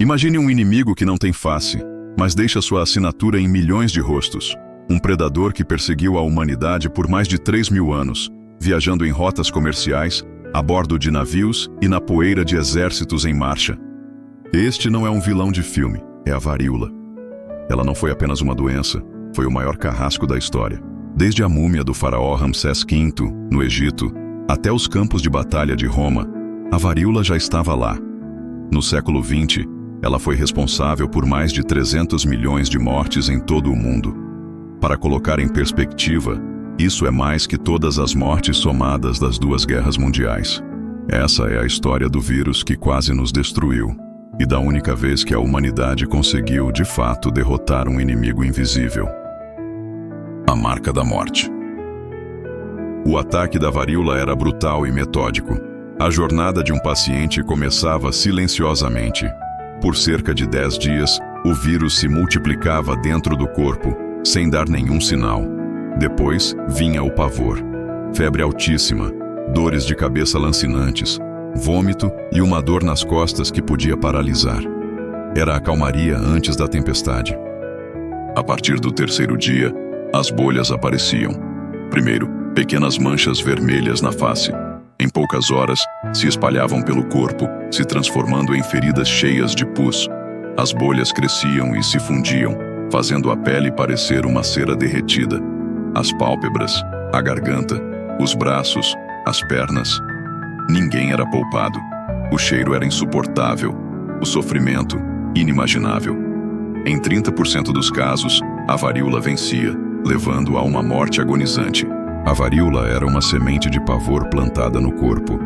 Imagine um inimigo que não tem face, mas deixa sua assinatura em milhões de rostos. Um predador que perseguiu a humanidade por mais de 3.000 anos, viajando em rotas comerciais, a bordo de navios e na poeira de exércitos em marcha. Este não é um vilão de filme, é a varíola. Ela não foi apenas uma doença, foi o maior carrasco da história. Desde a múmia do faraó Ramsés V, no Egito, até os campos de batalha de Roma, a varíola já estava lá. No século XX, ela foi responsável por mais de 300 milhões de mortes em todo o mundo. Para colocar em perspectiva, isso é mais que todas as mortes somadas das 2 guerras mundiais. Essa é a história do vírus que quase nos destruiu, e da única vez que a humanidade conseguiu, de fato, derrotar um inimigo invisível. A marca da morte. O ataque da varíola era brutal e metódico. A jornada de um paciente começava silenciosamente. Por cerca de 10 dias, o vírus se multiplicava dentro do corpo, sem dar nenhum sinal. Depois, vinha o pavor. Febre altíssima, dores de cabeça lancinantes, vômito e uma dor nas costas que podia paralisar. Era a calmaria antes da tempestade. A partir do 3º dia, as bolhas apareciam. Primeiro, pequenas manchas vermelhas na face. Em poucas horas, se espalhavam pelo corpo, se transformando em feridas cheias de pus. As bolhas cresciam e se fundiam, fazendo a pele parecer uma cera derretida. As pálpebras, a garganta, os braços, as pernas. Ninguém era poupado. O cheiro era insuportável. O sofrimento, inimaginável. Em 30% dos casos, a varíola vencia, levando a uma morte agonizante. A varíola era uma semente de pavor plantada no corpo.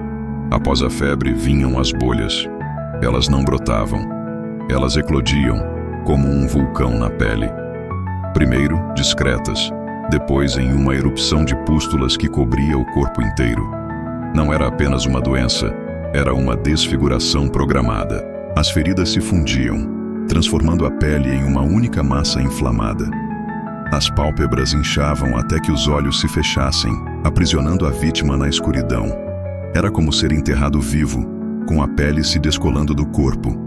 Após a febre vinham as bolhas. Elas não brotavam. Elas eclodiam, como um vulcão na pele. Primeiro, discretas. Depois, em uma erupção de pústulas que cobria o corpo inteiro. Não era apenas uma doença, era uma desfiguração programada. As feridas se fundiam, transformando a pele em uma única massa inflamada. As pálpebras inchavam até que os olhos se fechassem, aprisionando a vítima na escuridão. Era como ser enterrado vivo, com a pele se descolando do corpo.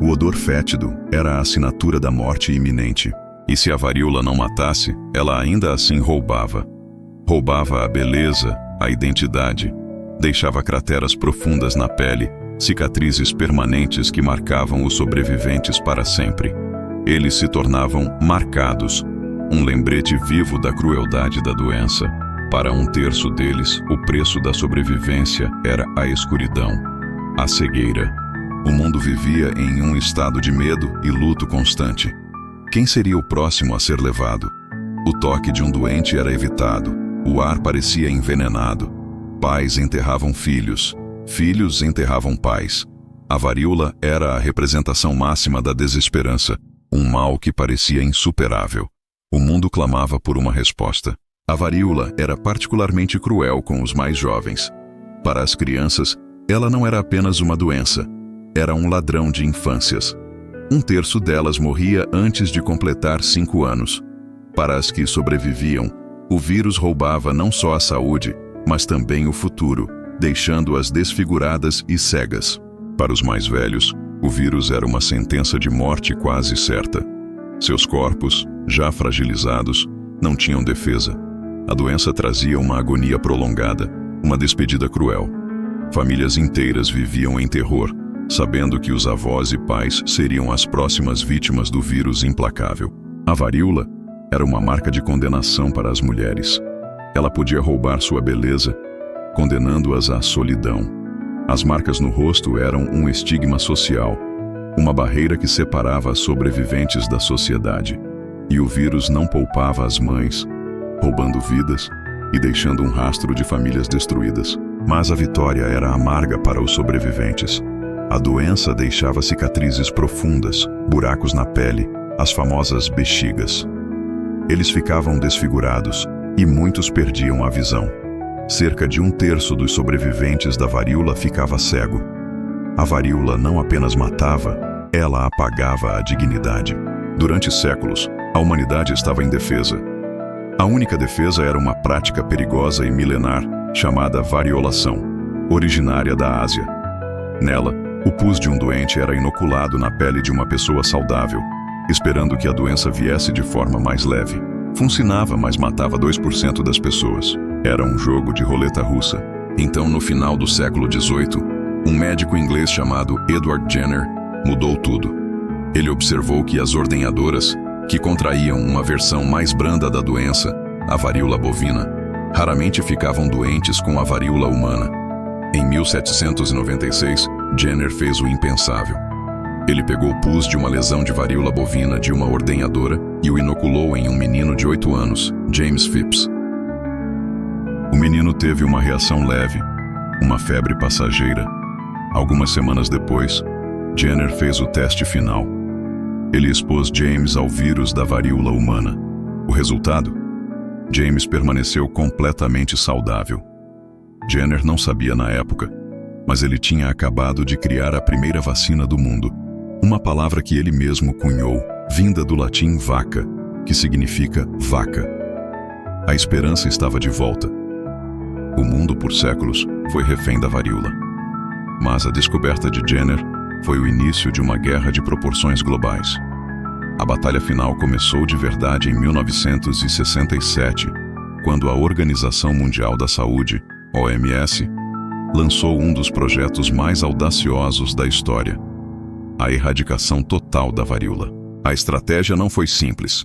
O odor fétido era a assinatura da morte iminente. E se a varíola não matasse, ela ainda assim roubava. Roubava a beleza, a identidade. Deixava crateras profundas na pele, cicatrizes permanentes que marcavam os sobreviventes para sempre. Eles se tornavam marcados, um lembrete vivo da crueldade da doença. Para 1/3 deles, o preço da sobrevivência era a escuridão, a cegueira. O mundo vivia em um estado de medo e luto constante. Quem seria o próximo a ser levado? O toque de um doente era evitado, o ar parecia envenenado. Pais enterravam filhos, filhos enterravam pais. A varíola era a representação máxima da desesperança, um mal que parecia insuperável. O mundo clamava por uma resposta. A varíola era particularmente cruel com os mais jovens. Para as crianças, ela não era apenas uma doença, era um ladrão de infâncias. 1/3 delas morria antes de completar 5 anos. Para as que sobreviviam, o vírus roubava não só a saúde, mas também o futuro, deixando-as desfiguradas e cegas. Para os mais velhos, o vírus era uma sentença de morte quase certa. Seus corpos, já fragilizados, não tinham defesa. A doença trazia uma agonia prolongada, uma despedida cruel. Famílias inteiras viviam em terror, sabendo que os avós e pais seriam as próximas vítimas do vírus implacável. A varíola era uma marca de condenação para as mulheres. Ela podia roubar sua beleza, condenando-as à solidão. As marcas no rosto eram um estigma social, uma barreira que separava as sobreviventes da sociedade. E o vírus não poupava as mães, roubando vidas e deixando um rastro de famílias destruídas. Mas a vitória era amarga para os sobreviventes. A doença deixava cicatrizes profundas, buracos na pele, as famosas bexigas. Eles ficavam desfigurados e muitos perdiam a visão. Cerca de 1/3 dos sobreviventes da varíola ficava cego. A varíola não apenas matava, ela apagava a dignidade. Durante séculos, a humanidade estava indefesa. A única defesa era uma prática perigosa e milenar chamada variolação, originária da Ásia. Nela, O pus de um doente era inoculado na pele de uma pessoa saudável, esperando que a doença viesse de forma mais leve. Funcionava, mas matava 2% das pessoas. Era um jogo de roleta russa. Então, no final do século XVIII, um médico inglês chamado Edward Jenner mudou tudo. Ele observou que as ordenhadoras, que contraíam uma versão mais branda da doença, a varíola bovina, raramente ficavam doentes com a varíola humana. Em 1796, Jenner fez o impensável. Ele pegou o pus de uma lesão de varíola bovina de uma ordenhadora e o inoculou em um menino de 8 anos, James Phipps. O menino teve uma reação leve, uma febre passageira. Algumas semanas depois, Jenner fez o teste final. Ele expôs James ao vírus da varíola humana. O resultado? James permaneceu completamente saudável. Jenner não sabia na época, mas ele tinha acabado de criar a primeira vacina do mundo, uma palavra que ele mesmo cunhou, vinda do latim vaca, que significa vaca. A esperança estava de volta. O mundo, por séculos, foi refém da varíola. Mas a descoberta de Jenner foi o início de uma guerra de proporções globais. A batalha final começou de verdade em 1967, quando a Organização Mundial da Saúde, OMS, lançou um dos projetos mais audaciosos da história: a erradicação total da varíola. A estratégia não foi simples.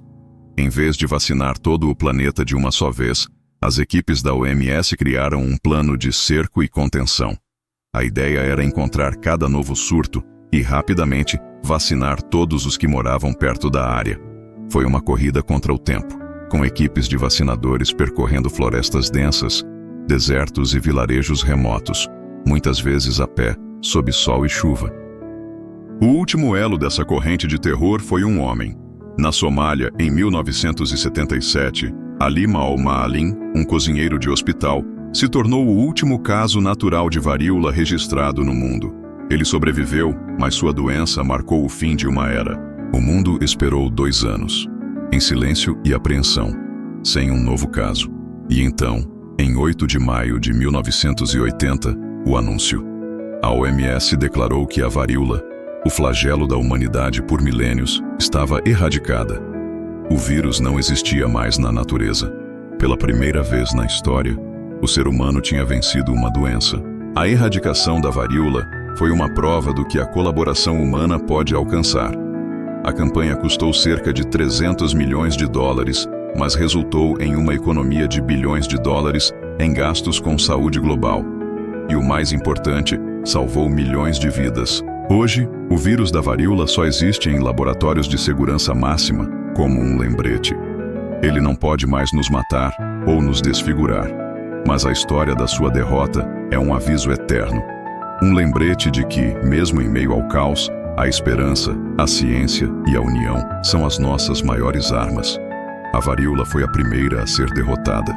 Em vez de vacinar todo o planeta de uma só vez, as equipes da OMS criaram um plano de cerco e contenção. A ideia era encontrar cada novo surto e, rapidamente, vacinar todos os que moravam perto da área. Foi uma corrida contra o tempo, com equipes de vacinadores percorrendo florestas densas, desertos e vilarejos remotos, muitas vezes a pé, sob sol e chuva. O último elo dessa corrente de terror foi um homem. Na Somália, em 1977, Ali Maalim, um cozinheiro de hospital, se tornou o último caso natural de varíola registrado no mundo. Ele sobreviveu, mas sua doença marcou o fim de uma era. O mundo esperou 2 anos, em silêncio e apreensão, sem um novo caso. E então, em 8 de maio de 1980, o anúncio. A OMS declarou que a varíola, o flagelo da humanidade por milênios, estava erradicada. O vírus não existia mais na natureza. Pela primeira vez na história, o ser humano tinha vencido uma doença. A erradicação da varíola foi uma prova do que a colaboração humana pode alcançar. A campanha custou cerca de 300 milhões de dólares, mas resultou em uma economia de bilhões de dólares em gastos com saúde global. E o mais importante, salvou milhões de vidas. Hoje, o vírus da varíola só existe em laboratórios de segurança máxima, como um lembrete. Ele não pode mais nos matar ou nos desfigurar, mas a história da sua derrota é um aviso eterno. Um lembrete de que, mesmo em meio ao caos, a esperança, a ciência e a união são as nossas maiores armas. A varíola foi a primeira a ser derrotada.